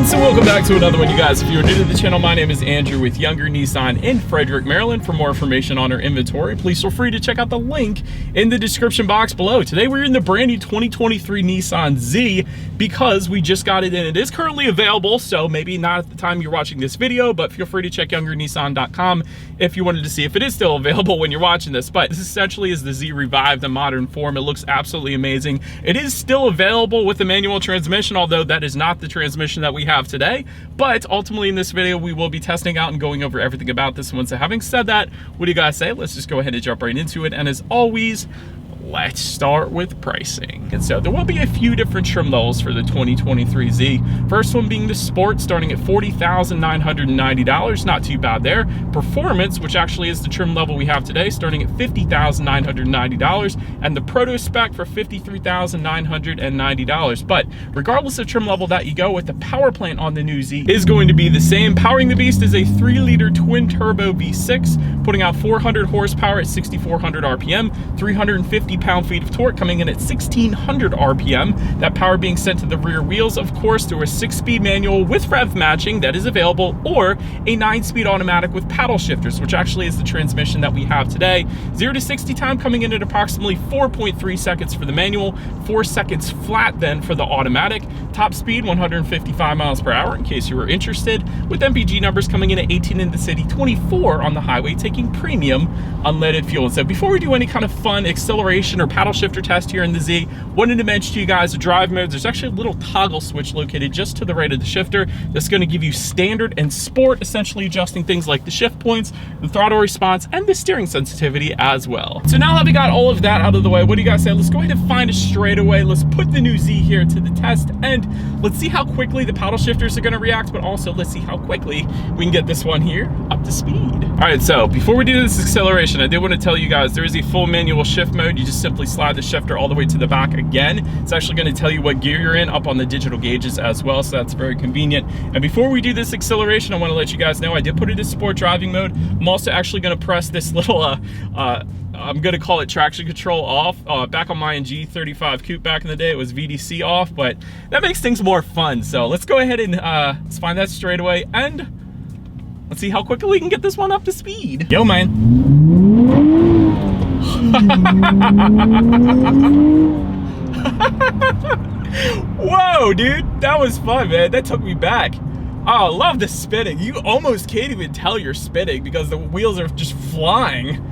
So welcome back to another one, you guys. If you're new to the channel, my name is Andrew with Younger Nissan in Frederick, Maryland. For more information on our inventory, please feel free to check out the link in the description box below. Today we're in the brand new 2023 Nissan Z because we just got it in. It is currently available, so maybe not at the time you're watching this video, but feel free to check youngernissan.com if you wanted to see if it is still available when you're watching this. But this essentially is the Z revived in modern form. It looks absolutely amazing. It is still available with the manual transmission, although that is not the transmission that we have today. But ultimately in this video we will be testing out and going over everything about this one. So having said that, what do you guys say? Let's just go ahead and jump right into it. And as always, let's start with pricing. And so there will be a few different trim levels for the 2023 Z. First one being the Sport, starting at $40,990. Not too bad there. Performance, which actually is the trim level we have today, starting at $50,990. And the Proto Spec for $53,990. But regardless of trim level that you go with, the power plant on the new Z is going to be the same. Powering the beast is a 3-liter twin turbo V6, putting out 400 horsepower at 6,400 RPM, 350 pound-feet of torque, coming in at 1,600 RPM. That power being sent to the rear wheels, of course, through a 6-speed manual with rev matching that is available, or a 9-speed automatic with paddle shifters, which actually is the transmission that we have today. 0 to 60 time coming in at approximately 4.3 seconds for the manual, 4 seconds flat then for the automatic. Top speed 155 miles per hour, in case you were interested, with MPG numbers coming in at 18 in the city, 24 on the highway, taking premium unleaded fuel. So before we do any kind of fun acceleration or paddle shifter test here in the Z, wanted to mention to you guys the drive modes. There's actually a little toggle switch located just to the right of the shifter that's going to give you standard and sport, essentially adjusting things like the shift points, the throttle response, and the steering sensitivity as well. So now that we got all of that out of the way, what do you guys say? Let's go ahead and find a straightaway. Let's put the new Z here to the test, and let's see how quickly the paddle shifters are going to react, but also let's see how quickly we can get this one here up to speed. All right, so before we do this acceleration, I did want to tell you guys there is a full manual shift mode. You just simply slide the shifter all the way to the back again. It's actually going to tell you what gear you're in up on the digital gauges as well, so that's very convenient. And before we do this acceleration, I want to let you guys know I did put it in sport driving mode. I'm also actually going to press this little I'm going to call it traction control off. Back on my G35 Coupe back in the day, it was VDC off, but that makes things more fun. So let's go ahead and let's find that straight away, and let's see how quickly we can get this one up to speed. Yo, man. Whoa, dude, that was fun, man. That took me back. Oh, I love the spinning. You almost can't even tell you're spinning because the wheels are just flying.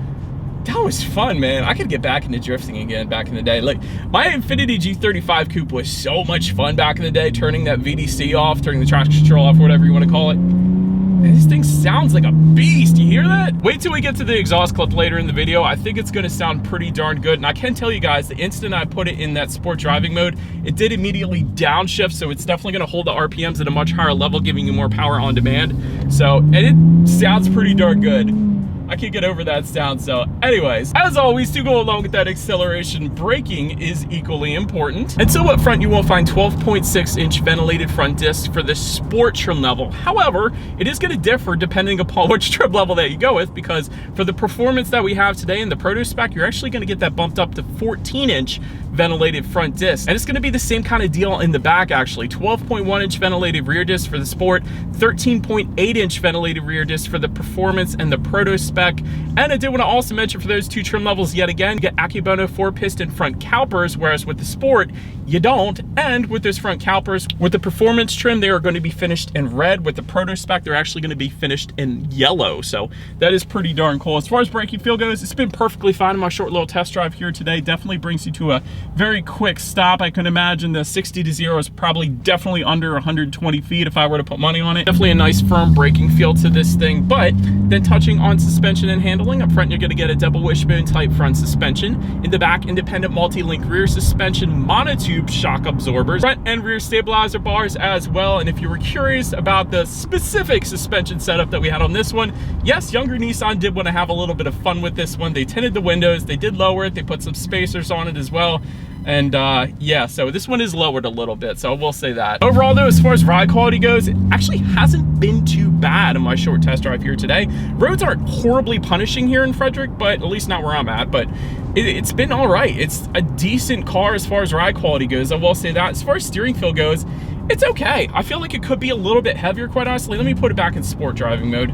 That was fun, man. I could get back into drifting again back in the day. Like, my Infiniti G35 Coupe was so much fun back in the day, turning that VDC off, turning the traction control off, whatever you want to call it. And this thing sounds like a beast. You hear that? Wait till we get to the exhaust clip later in the video. I think it's going to sound pretty darn good. And I can tell you guys, the instant I put it in that sport driving mode, it did immediately downshift. So it's definitely going to hold the RPMs at a much higher level, giving you more power on demand. So, and it sounds pretty darn good. I can't get over that sound. So anyways, as always, to go along with that acceleration, braking is equally important. And so up front, you will find 12.6-inch ventilated front discs for the sport trim level. However, it is going to differ depending upon which trim level that you go with, because for the performance that we have today in the Proto Spec, you're actually going to get that bumped up to 14-inch ventilated front disc. And it's going to be the same kind of deal in the back, actually. 12.1-inch ventilated rear disc for the Sport, 13.8-inch ventilated rear disc for the Performance and the Proto Spec. And I did want to also mention, for those two trim levels yet again, you get Akebono 4-piston front calipers, whereas with the Sport, you don't. And with those front calipers, with the Performance trim, they are going to be finished in red. With the Proto Spec, they're actually going to be finished in yellow. So that is pretty darn cool. As far as braking feel goes, it's been perfectly fine in my short little test drive here today. Definitely brings you to a very quick stop. I can imagine the 60 to 0 is probably definitely under 120 feet if I were to put money on it. Definitely a nice firm braking feel to this thing. But then touching on suspension and handling, up front you're going to get a double wishbone type front suspension. In the back, independent multi-link rear suspension, monotube shock absorbers, front and rear stabilizer bars as well. And if you were curious about the specific suspension setup that we had on this one, yes, Younger Nissan did want to have a little bit of fun with this one. They tinted the windows, they did lower it, they put some spacers on it as well. And yeah, so this one is lowered a little bit, so I will say that. Overall though, as far as ride quality goes, it actually hasn't been too bad in my short test drive here today. Roads aren't horribly punishing here in Frederick, but at least not where I'm at, but it's been all right. It's a decent car as far as ride quality goes, I will say that. As far as steering feel goes, It's okay. I feel like it could be a little bit heavier, quite honestly. Let me put it back in sport driving mode.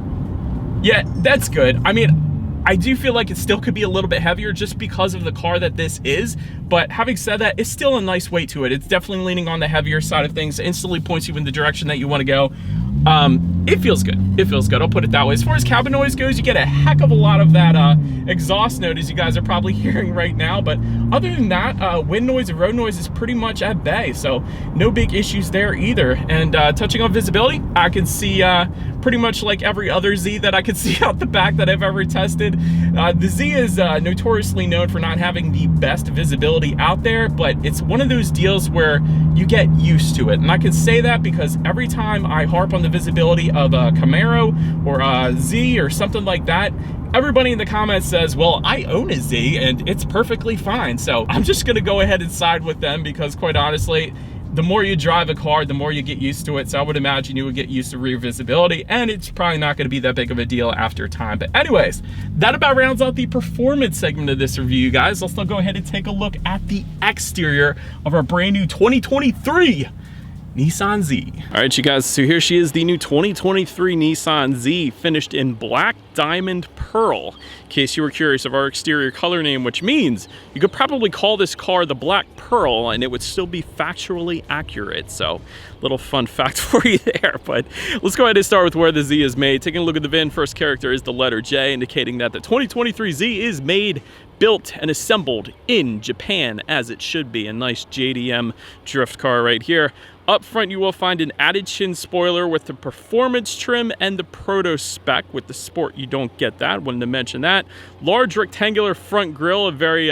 Yeah, that's good. I mean, I do feel like it still could be a little bit heavier just because of the car that this is, but having said that, it's still a nice weight to it. It's definitely leaning on the heavier side of things. It instantly points you in the direction that you want to go. It feels good. It feels good. I'll put it that way. As far as cabin noise goes, you get a heck of a lot of that exhaust note, as you guys are probably hearing right now. But other than that, wind noise and road noise is pretty much at bay, so no big issues there either. And touching on visibility, I can see pretty much like every other Z that I could see out the back that I've ever tested. The Z is notoriously known for not having the best visibility out there, but it's one of those deals where you get used to it. And I can say that because every time I harp on the visibility of a Camaro or a Z or something like that, everybody in the comments says, well, I own a Z and it's perfectly fine. So I'm just gonna go ahead and side with them because quite honestly, the more you drive a car, the more you get used to it. So I would imagine you would get used to rear visibility, and it's probably not gonna be that big of a deal after time. But anyways, that about rounds out the performance segment of this review, you guys. Let's now go ahead and take a look at the exterior of our brand new 2023 Nissan Z. All right, you guys, so here she is, the new 2023 Nissan Z, finished in black diamond pearl. In case you were curious of our exterior color name, which means you could probably call this car the Black Pearl and it would still be factually accurate. So little fun fact for you there. But let's go ahead and start with where the Z is made. Taking a look at the VIN, first character is the letter J, indicating that the 2023 Z is made, built, and assembled in Japan, as it should be. A nice JDM drift car right here. Up front, you will find an added chin spoiler with the performance trim and the proto spec. With the sport, you don't get that. Wanted to mention that. Large rectangular front grille, a very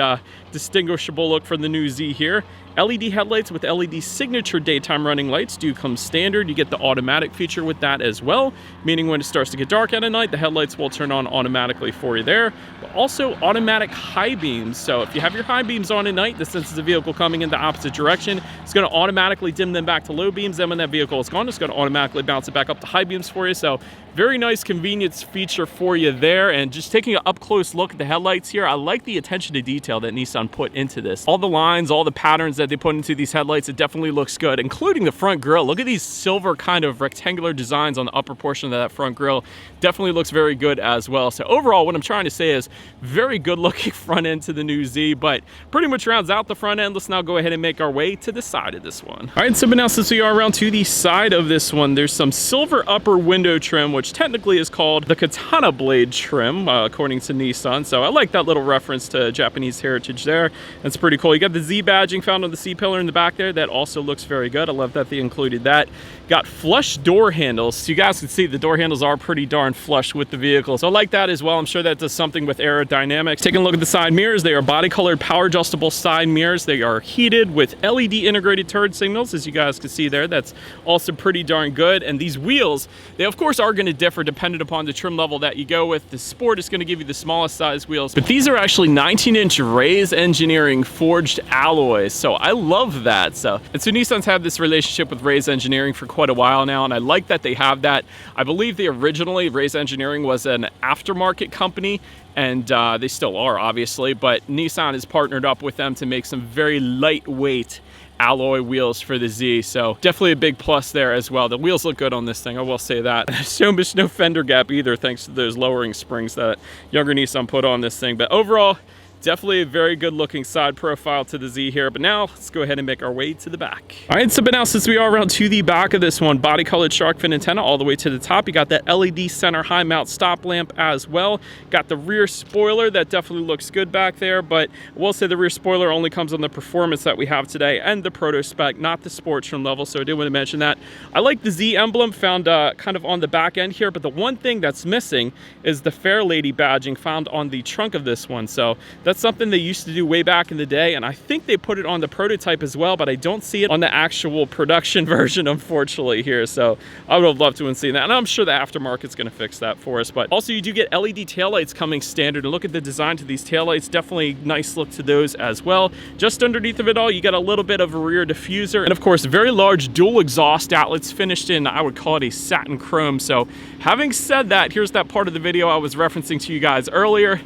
distinguishable look for the new Z here. LED headlights with LED signature daytime running lights do come standard. You get the automatic feature with that as well, meaning when it starts to get dark at night, the headlights will turn on automatically for you there. But also automatic high beams. So if you have your high beams on at night, the sense of the vehicle coming in the opposite direction, it's going to automatically dim them back to low beams. Then when that vehicle is gone, it's going to automatically bounce it back up to high beams for you. So very nice convenience feature for you there. And just taking an up close look at the headlights here, I like the attention to detail that Nissan put into this. All the lines, all the patterns that they put into these headlights, it definitely looks good, including the front grille. Look at these silver kind of rectangular designs on the upper portion of that front grille. Definitely looks very good as well. So overall, what I'm trying to say is very good looking front end to the new Z, but pretty much rounds out the front end. Let's now go ahead and make our way to the side of this one. All right, so but now since we are around to the side of this one, there's some silver upper window trim, which technically is called the katana blade trim, according to Nissan. So I like that little reference to Japanese heritage there. That's pretty cool. You got the Z badging found on the C pillar in the back there. That also looks very good. I love that they included that. Got flush door handles. So you guys can see the door handles are pretty darn flush with the vehicle. So I like that as well. I'm sure that does something with aerodynamics. Taking a look at the side mirrors, they are body colored power adjustable side mirrors. They are heated with LED integrated turn signals, as you guys can see there. That's also pretty darn good. And these wheels, they of course are going to differ depending upon the trim level that you go with. The Sport is going to give you the smallest size wheels, but these are actually 19-inch Raise Engineering forged alloys. So I love that. So Nissan's had this relationship with Raise Engineering for quite a while now, and I like that they have that. I believe Raise Engineering was an aftermarket company, and they still are, obviously, but Nissan has partnered up with them to make some very lightweight alloy wheels for the Z, so definitely a big plus there as well. The wheels look good on this thing, I will say that. So much no fender gap either, thanks to those lowering springs that younger Nissan put on this thing. But overall, definitely a very good looking side profile to the Z here. But now let's go ahead and make our way to the back. All right, so but now since we are around to the back of this one, body colored shark fin antenna all the way to the top. You got that LED center high mount stop lamp as well. Got the rear spoiler that definitely looks good back there, but I will say the rear spoiler only comes on the performance that we have today and the proto spec, not the sports trim level. So I did want to mention that. I like the Z emblem found kind of on the back end here, but the one thing that's missing is the Fair Lady badging found on the trunk of this one. So that's something they used to do way back in the day, and I think they put it on the prototype as well, but I don't see it on the actual production version, unfortunately, here. So I would have loved to have seen that, and I'm sure the aftermarket's going to fix that for us. But also, you do get LED taillights coming standard, and look at the design to these taillights. Definitely nice look to those as well. Just underneath of it all, you got a little bit of a rear diffuser, and of course, very large dual exhaust outlets finished in, I would call it a satin chrome. So having said that, here's that part of the video I was referencing to you guys earlier.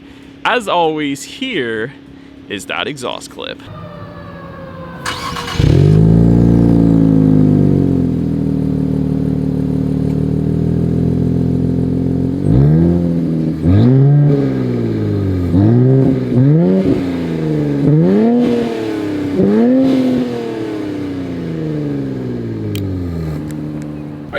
As always, here is that exhaust clip.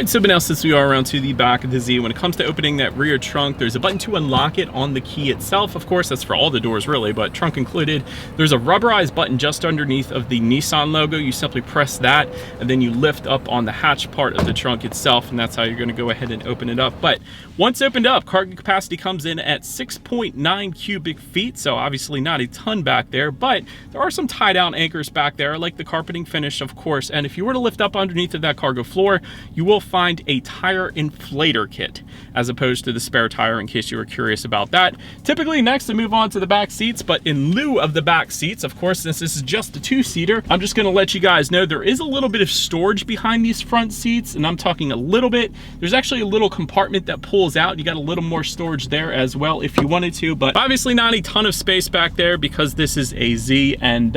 Alright, so but now since we are around to the back of the Z, when it comes to opening that rear trunk, there's a button to unlock it on the key itself. Of course, that's for all the doors really, but trunk included. There's a rubberized button just underneath of the Nissan logo. You simply press that, and then you lift up on the hatch part of the trunk itself, and that's how you're gonna go ahead and open it up. But once opened up, cargo capacity comes in at 6.9 cubic feet, so obviously not a ton back there, but there are some tie-down anchors back there, like the carpeting finish, of course. And if you were to lift up underneath of that cargo floor, you will find a tire inflator kit, as opposed to the spare tire, in case you were curious about that. Typically, next to move on to the back seats, but in lieu of the back seats, of course, since this is just a two-seater, I'm just gonna let you guys know there is a little bit of storage behind these front seats, and I'm talking a little bit. There's actually a little compartment that pulls out. You got a little more storage there as well if you wanted to, but obviously not a ton of space back there because this is a Z and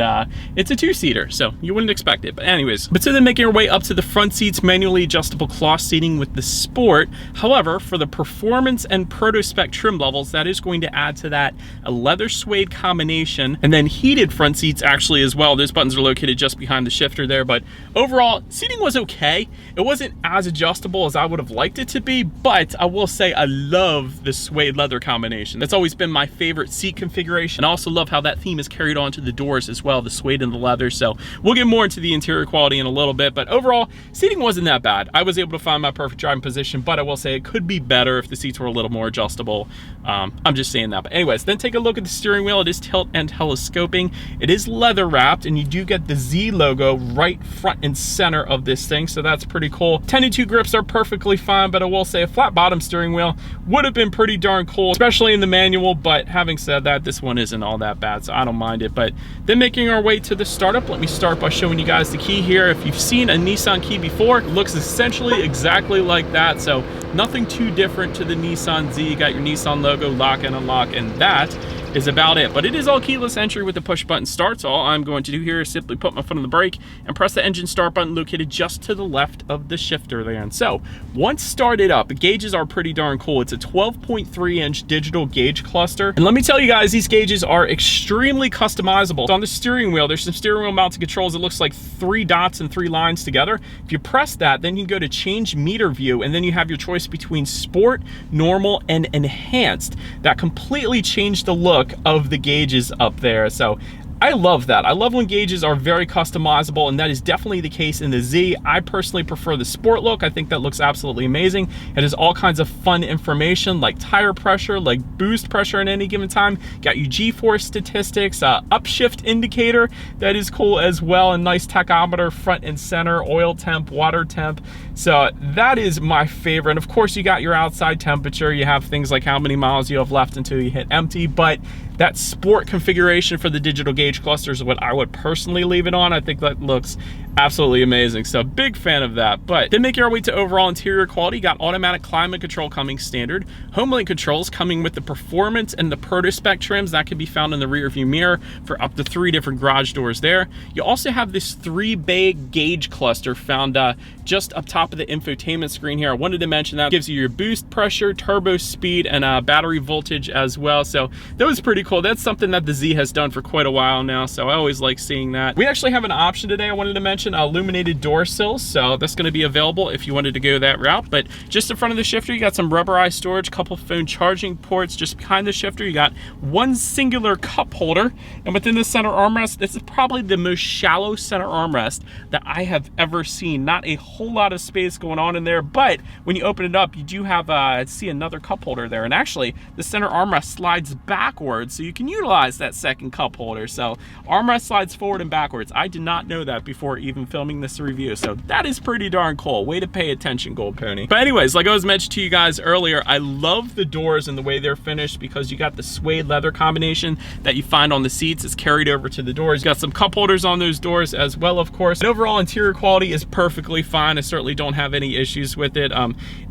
it's a two-seater, so you wouldn't expect it. But anyways, so then making our way up to the front seats, manually adjustable cloth seating with the Sport. However, for the performance and proto spec trim levels, that is going to add to that a leather suede combination, and then heated front seats actually as well. Those buttons are located just behind the shifter there, but overall seating was okay. It wasn't as adjustable as I would have liked it to be, but I will say I love the suede leather combination. That's always been my favorite seat configuration. I also love how that theme is carried on to the doors as well, the suede and the leather. So we'll get more into the interior quality in a little bit, but overall seating wasn't that bad. I was able to find my perfect driving position, but I will say it could be better if the seats were a little more adjustable. I'm just saying that. But anyways, then take a look at the steering wheel. It is tilt and telescoping. It is leather wrapped, and you do get the Z logo right front and center of this thing, so that's pretty cool. 10-2 grips are perfectly fine, but I will say a flat bottom steering wheel would have been pretty darn cool, especially in the manual. But having said that, this one isn't all that bad, so I don't mind it. But then making our way to the startup, let me start by showing you guys the key here. If you've seen a Nissan key before, it looks essentially exactly like that, so nothing too different to the Nissan Z. You got your Nissan logo, lock and unlock, and that is about it. But it is all keyless entry with the push button start, so all I'm going to do here is simply put my foot on the brake and press the engine start button located just to the left of the shifter there. And so once started up, the gauges are pretty darn cool. It's a 12.3-inch digital gauge cluster, and let me tell you guys, these gauges are extremely customizable. So on the steering wheel, there's some steering wheel mounted controls. It looks like 3 dots and 3 lines together. If you press that, then you can go to change meter view, and then you have your choice between sport, normal, and enhanced. That completely changed the look of the gauges up there. So I love that. I love when gauges are very customizable, and that is definitely the case in the Z. I personally prefer the Sport look. I think that looks absolutely amazing. It has all kinds of fun information like tire pressure, like boost pressure at any given time. Got you G-force statistics, upshift indicator, that is cool as well, a nice tachometer front and center, oil temp, water temp. So that is my favorite. And of course, you got your outside temperature. You have things like how many miles you have left until you hit empty, but that Sport configuration for the digital gauge cluster is what I would personally leave it on. I think that looks absolutely amazing, so big fan of that. But then making our way to overall interior quality, got automatic climate control coming standard, HomeLink controls coming with the performance and the proto spec trims that can be found in the rear view mirror for up to 3 different garage doors there. You also have this 3-bay gauge cluster found just up top of the infotainment screen here. I wanted to mention that. It gives you your boost pressure, turbo speed, and battery voltage as well, so that was pretty cool. That's something that the Z has done for quite a while now, so I always like seeing that. We actually have an option today I wanted to mention, illuminated door sills, so that's going to be available if you wanted to go that route. But just in front of the shifter, you got some rubberized storage, couple phone charging ports. Just behind the shifter, you got one singular cup holder, and within the center armrest, this is probably the most shallow center armrest that I have ever seen. Not a whole lot of space going on in there, but when you open it up, you do have see another cup holder there, and actually the center armrest slides backwards, so you can utilize that second cup holder. So armrest slides forward and backwards. I did not know that before even filming this review, so that is pretty darn cool. Way to pay attention, Gold Pony. But anyways, like I was mentioning to you guys earlier, I love the doors and the way they're finished because you got the suede leather combination that you find on the seats. It's carried over to the doors. You got some cup holders on those doors as well, of course. And overall interior quality is perfectly fine. I certainly don't have any issues with it.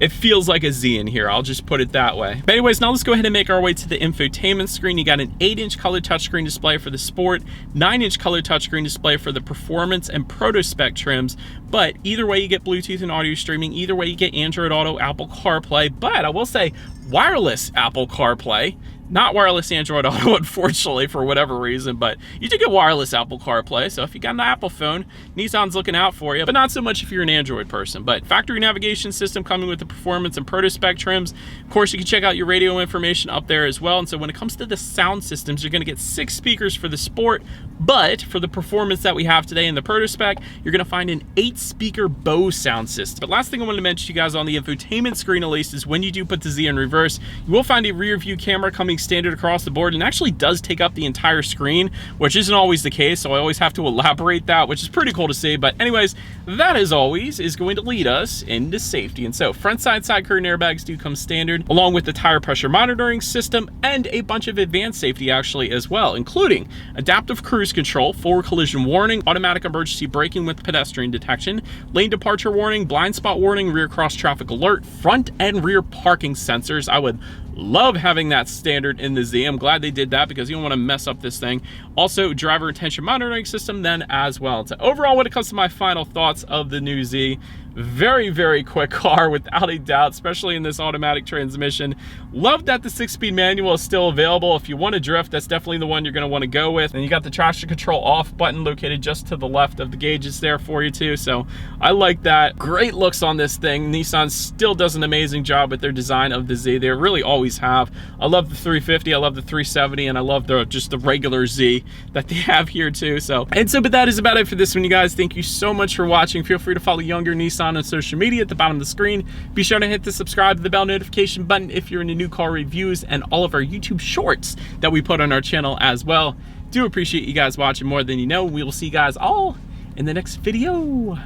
It feels like a Z in here, I'll just put it that way. But anyways, now let's go ahead and make our way to the infotainment screen. You got an 8-inch color touchscreen display for the Sport, 9-inch color touchscreen display for the performance and proto spec trims. But either way, you get Bluetooth and audio streaming. Either way, you get Android Auto, Apple CarPlay. But I will say, wireless Apple CarPlay. Not wireless Android Auto, unfortunately, for whatever reason, but you do get wireless Apple CarPlay, so if you got an Apple phone, Nissan's looking out for you, but not so much if you're an Android person. But factory navigation system coming with the performance and proto spec trims. Of course, you can check out your radio information up there as well. And so when it comes to the sound systems, you're gonna get 6 speakers for the Sport, but for the performance that we have today in the proto spec, you're gonna find an 8-speaker Bose sound system. But last thing I wanted to mention to you guys on the infotainment screen at least is when you do put the Z in reverse, you will find a rear view camera coming standard across the board and actually does take up the entire screen, which isn't always the case, so I always have to elaborate that, which is pretty cool to see. But anyways, that as always is going to lead us into safety. And so front side curtain airbags do come standard, along with the tire pressure monitoring system and a bunch of advanced safety actually as well, including adaptive cruise control, forward collision warning, automatic emergency braking with pedestrian detection, lane departure warning, blind spot warning, rear cross traffic alert, front and rear parking sensors. I would love having that standard in the Z. I'm glad they did that because you don't want to mess up this thing. Also, driver attention monitoring system then as well. So overall, when it comes to my final thoughts of the new Z, very, very quick car without a doubt, especially in this automatic transmission. Love that the 6-speed manual is still available. If you want to drift, that's definitely the one you're going to want to go with. And you got the traction control off button located just to the left of the gauges there for you too. So I like that. Great looks on this thing. Nissan still does an amazing job with their design of the Z. They really always have. I love the 350, I love the 370, and I love just the regular Z that they have here too. But that is about it for this one, you guys. Thank you so much for watching. Feel free to follow Younger Nissan on social media at the bottom of the screen. Be sure to hit the subscribe to the bell notification button if you're into new car reviews and all of our YouTube shorts that we put on our channel as well. Do appreciate you guys watching more than you know. We will see you guys all in the next video.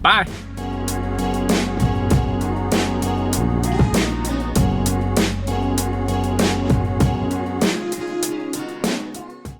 Bye.